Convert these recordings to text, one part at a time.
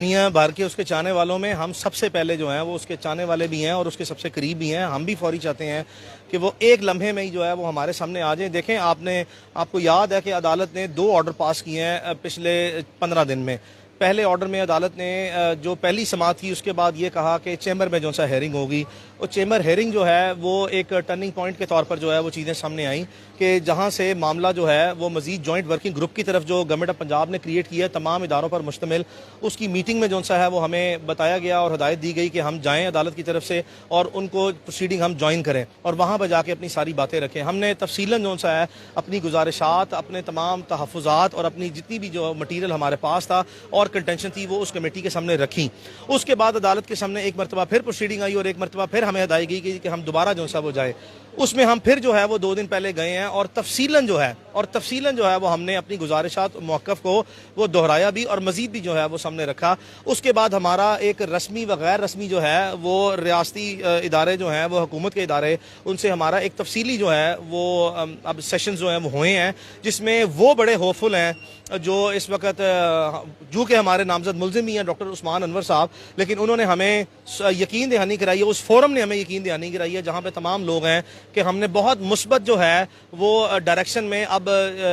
दुनिया भर के उसके चाहने वालों में हम सबसे पहले जो हैं वो उसके चाहने वाले भी हैं और उसके सबसे करीब भी हैं। हम भी फौरी चाहते हैं कि वो एक लम्हे में ही जो है वो हमारे सामने आ जाए। देखें, आपको याद है कि अदालत ने 2 ऑर्डर पास किए हैं पिछले 15 दिन में। पहले ऑर्डर में अदालत ने जो पहली समाअत की उसके बाद ये कहा कि चैम्बर में जो सा हेयरिंग होगी, और चैम्बर हेयरिंग जो है वो एक टर्निंग पॉइंट के तौर पर जो है वो चीज़ें सामने आई कि जहाँ से मामला जो है वो मजीद जॉइंट वर्किंग ग्रुप की तरफ जो गवर्नमेंट ऑफ पंजाब ने क्रिएट किया है तमाम इदारों पर मुश्तमिल, उसकी मीटिंग में जो सा है वो हमें बताया गया और हदायत दी गई कि हम जाएँ अदालत की तरफ से और उनको प्रोसीडिंग हम ज्वाइन करें और वहाँ पर जाके अपनी सारी बातें रखें। हमने तफसीलन जो सा है अपनी गुजारिशात, अपने तमाम तहफ़्फ़ुज़ात और अपनी जितनी भी जो मटीरियल हमारे पास था और कंटेंशन थी वो उस कमेटी के सामने रखी। उसके बाद अदालत के सामने एक मरतबा फिर प्रोसीडिंग आई और एक मरतबा फिर हमें हदायत गई कि हम दोबारा जो सा वो जाए। उसमें हम फिर जो है वो 2 दिन पहले गए हैं और तफसीलन जो है वो हमने अपनी गुजारिशात मौक़िफ़ को वो दोहराया भी और मज़ीद भी जो है वो सामने रखा। उसके बाद हमारा एक रस्मी व गैर रस्मी जो है वो रियासती इदारे जो हैं वो हुकूमत के इदारे, उनसे हमारा एक तफसीली जो है वो अब सेशन जो हैं वो हुए हैं, जिसमें वो बड़े होपफुल हैं जो इस वक्त जो कि हमारे नामजद मुल्ज़िम ही हैं डॉक्टर उस्मान अनवर साहब, लेकिन उन्होंने हमें यकीन दहानी कराई है, उस फोरम ने हमें यकीन दहानी कराई है जहाँ पे तमाम लोग हैं कि हमने बहुत मुस्बत जो है वो डायरेक्शन में अब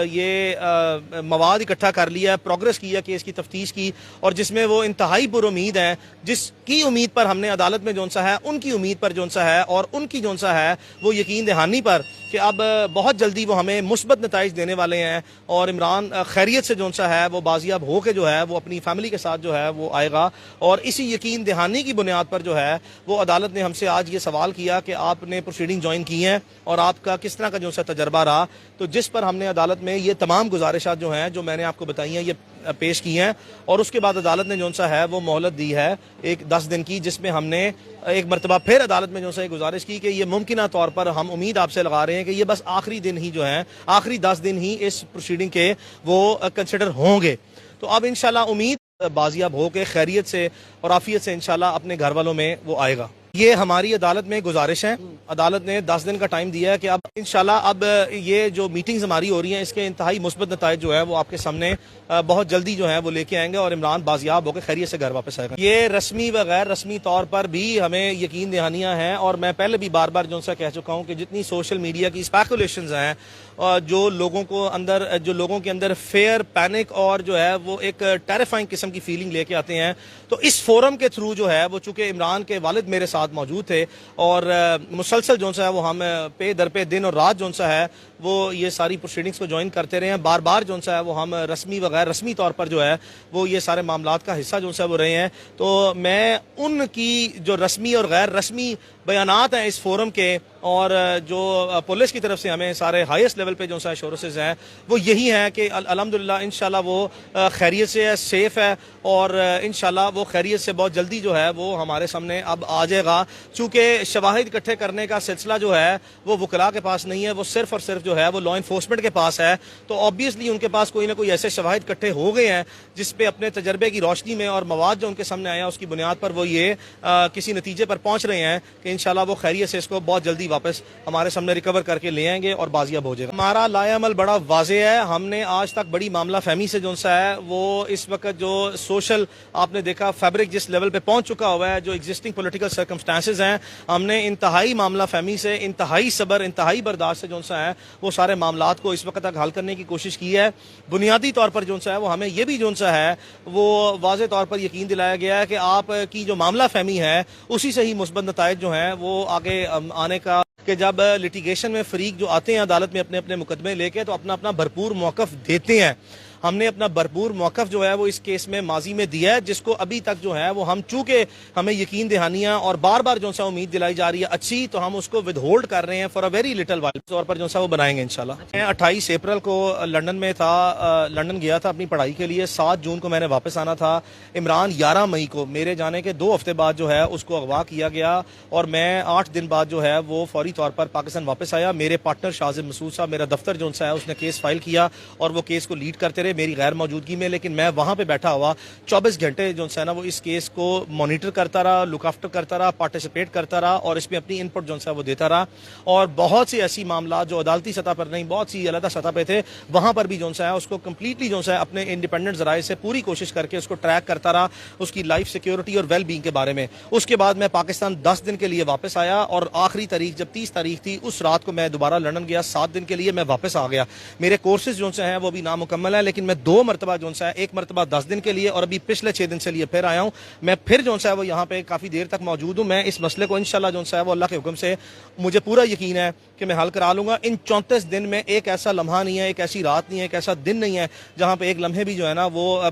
ये मवाद इकट्ठा कर लिया है, प्रोग्रेस की है केस की तफ्तीश की, और जिसमें वो इंतहाई पुरुमीद हैं, जिसकी उम्मीद पर हमने अदालत में जौन सा है उनकी उम्मीद पर जौन सा है और उनकी जौन सा है वो यकीन दहानी पर कि अब बहुत जल्दी वो हमें मुस्बत नताइज देने वाले हैं और इमरान खैरियत से जौन सा है वो बाजियाब हो के जो है वो अपनी फैमिली के साथ जो है वो आएगा। और इसी यकीन दहानी की बुनियाद पर जो है वो अदालत ने हमसे आज ये सवाल किया कि आपने प्रोसीडिंग ज्वाइन की हैं और आपका किस तरह का जो सा तजर्बा रहा, तो जिस पर हमने अदालत में ये तमाम गुजारिशात जो हैं जो मैंने आपको बताई हैं ये पेश की हैं। और उसके बाद अदालत ने जो सा है वो मोहलत दी है एक 10 दिन की, जिसमें हमने एक मरतबा फिर अदालत में जो सा गुजारिश की कि ये मुमकिन तौर पर हम उम्मीद आपसे लगा रहे हैं कि ये बस आखिरी दिन ही जो है, आखिरी 10 दिन ही इस प्रोसीडिंग के वो कंसिडर होंगे। तो अब इंशाल्लाह उम्मीद बाजियाब हो के खैरियत से और आफियत से इंशाल्लाह अपने घर वालों में वो आएगा। ये हमारी अदालत में गुजारिश है। अदालत ने 10 दिन का टाइम दिया है कि अब इंशाल्लाह अब ये जो मीटिंग्स हमारी हो रही हैं इसके इंतहाई मुस्बत नताइज जो है वो आपके सामने बहुत जल्दी जो है वो लेके आएंगे और इमरान बाजियाब होकर खैरियत से घर वापस आएगा। ये रस्मी व गैर रस्मी तौर पर भी हमें यकीन दहानियाँ हैं और मैं पहले भी बार बार जो सा कह चुका हूँ कि जितनी सोशल मीडिया की स्पेकुलेशंस हैं जो लोगों के अंदर फेयर पैनिक और जो है वो एक टेरिफाइंग किस्म की फीलिंग लेके आते हैं, तो इस फोरम के थ्रू जो है वो चूँकि इमरान के वालिद मेरे साथ मौजूद थे और मुसलसल जो सा है वो हम पे दर पे दिन और रात जो सा है वो ये सारी प्रोसीडिंग्स को ज्वाइन करते रहे हैं। बार बार जो सा है वो हम रस्मी व गैर रस्मी तौर पर जो है वो ये सारे मामलात का हिस्सा जो सा वो रहे हैं। तो मैं उनकी जो रस्मी और गैर रस्मी बयानात हैं इस फोरम के और जो पुलिस की तरफ से हमें सारे हाईएस्ट लेवल पे जो सा एश्योरेंसेस हैं वो यही हैं कि अल्हम्दुलिल्लाह इंशाल्लाह वो खैरियत से है, सेफ है और इंशाल्लाह वो खैरियत से बहुत जल्दी जो है वो हमारे सामने अब आ जाएगा। चूँकि शवाहिद इकट्ठे करने का सिलसिला जो है वो वकला के पास नहीं है, वो सिर्फ और सिर्फ जो है वो लॉ इन्फोर्समेंट के पास है। तो ऑब्वियसली उनके पास कोई ना कोई ऐसे शवाहिद इकट्ठे हो गए हैं जिस पे अपने तजर्बे की रोशनी में और मवाद जो उनके सामने आया उसकी बुनियाद पर वो ये किसी नतीजे पर पहुंच रहे हैं कि इंशाल्लाह वो खैरियत से इसको बहुत जल्दी वापस हमारे सामने रिकवर करके ले आएंगे और बाजियाब हो जाएगा। हमारा लाएअमल बड़ा वाज़े है। हमने आज तक बड़ी मामला फहमी से जो सा है वो इस वक्त जो सोशल आपने देखा फैब्रिक जिस लेवल पे पहुंच चुका हुआ है, जो एग्जिस्टिंग पॉलिटिकल सर्कमस्टांसेस हैं, हमने इंतहाई मामला फहमी से, इंतहाई सब्र, इंतहाई बर्दाश्त से जो सा है वो सारे मामलात को इस वक्त तक हल करने की कोशिश की है। बुनियादी तौर पर जो सा है वो हमें ये भी जो सा है वो वाज़े तौर पर यकीन दिलाया गया है कि आपकी जो मामला फहमी है उसी से ही मुस्बत नताइज जो हैं वो आगे आने का, कि जब लिटिगेशन में फरीक जो आते हैं अदालत में अपने अपने मुकदमे लेके तो अपना अपना भरपूर मौक़िफ़ देते हैं। हमने अपना भरपूर मौक़िफ़ जो है वो इस केस में माजी में दिया है, जिसको अभी तक जो है वो हम चूँकि हमें यकीन दहानियाँ और बार बार जो सा उम्मीद दिलाई जा रही है अच्छी, तो हम उसको विद होल्ड कर रहे हैं for a very little while तौर पर जो सा वो बनाएंगे इंशाल्लाह। 28 अप्रैल को लंदन में था, लंदन गया था अपनी पढ़ाई के लिए। 7 जून को मैंने वापस आना था। इमरान 11 मई को मेरे जाने के 2 हफ्ते बाद जो है उसको अगवा किया गया और मैं 8 दिन बाद जो है वो फौरी तौर पर पाकिस्तान वापस आया। मेरे पार्टनर शाजिब मसूद साहब, मेरा दफ्तर जो सा है उसने केस फाइल किया और वो केस को लीड करते रहे। سویرے میری غیر موجودگی میں, لیکن میں وہاں پہ بیٹھا ہوا 24 گھنٹے جو ہے نا وہ اس کیس کو مانیٹر کرتا رہا, لک آفٹر کرتا رہا, پارٹیسپیٹ کرتا رہا اور اس میں اپنی ان پٹ جو ہے وہ دیتا رہا. اور بہت سی ایسی معاملات جو عدالتی سطح پر نہیں, بہت سی علیحدہ سطح پہ تھے, وہاں پر بھی جو ہے اس کو کمپلیٹلی جو ہے اپنے انڈیپینڈنٹ ذرائع سے پوری کوشش کر کے اس کو ٹریک کرتا رہا, اس کی لائف سیکیورٹی اور ویل بینگ کے بارے میں. اس کے بعد میں پاکستان 10 دن کے لیے واپس آیا, اور آخری تاریخ جب 30 تاریخ تھی اس رات کو میں دوبارہ لندن گیا. 7 دن کے لیے میں واپس آ گیا. میرے کورسز جو ہیں وہ بھی نامکمل ہیں, لیکن میں 2 مرتبہ جو ہے, ایک مرتبہ 10 دن کے لیے اور ابھی پچھلے 6 دن سے لیے پھر آیا ہوں. میں پھر جو ہے وہ یہاں پہ کافی دیر تک موجود ہوں. میں اس مسئلے کو انشاءاللہ جو ہے وہ اللہ کے حکم سے مجھے پورا یقین ہے کہ میں حل کرا لوں گا. ان 34 دن میں ایک ایسا لمحہ نہیں ہے, ایک ایسی رات نہیں ہے, ایک ایسا دن نہیں ہے جہاں پہ ایک لمحے بھی جو ہے نا وہ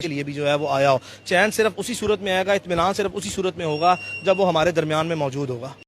کے لیے بھی جو ہے وہ آیا ہو. چین صرف اسی صورت میں آئے گا, اطمینان صرف اسی صورت میں ہوگا جب وہ ہمارے درمیان میں موجود ہوگا.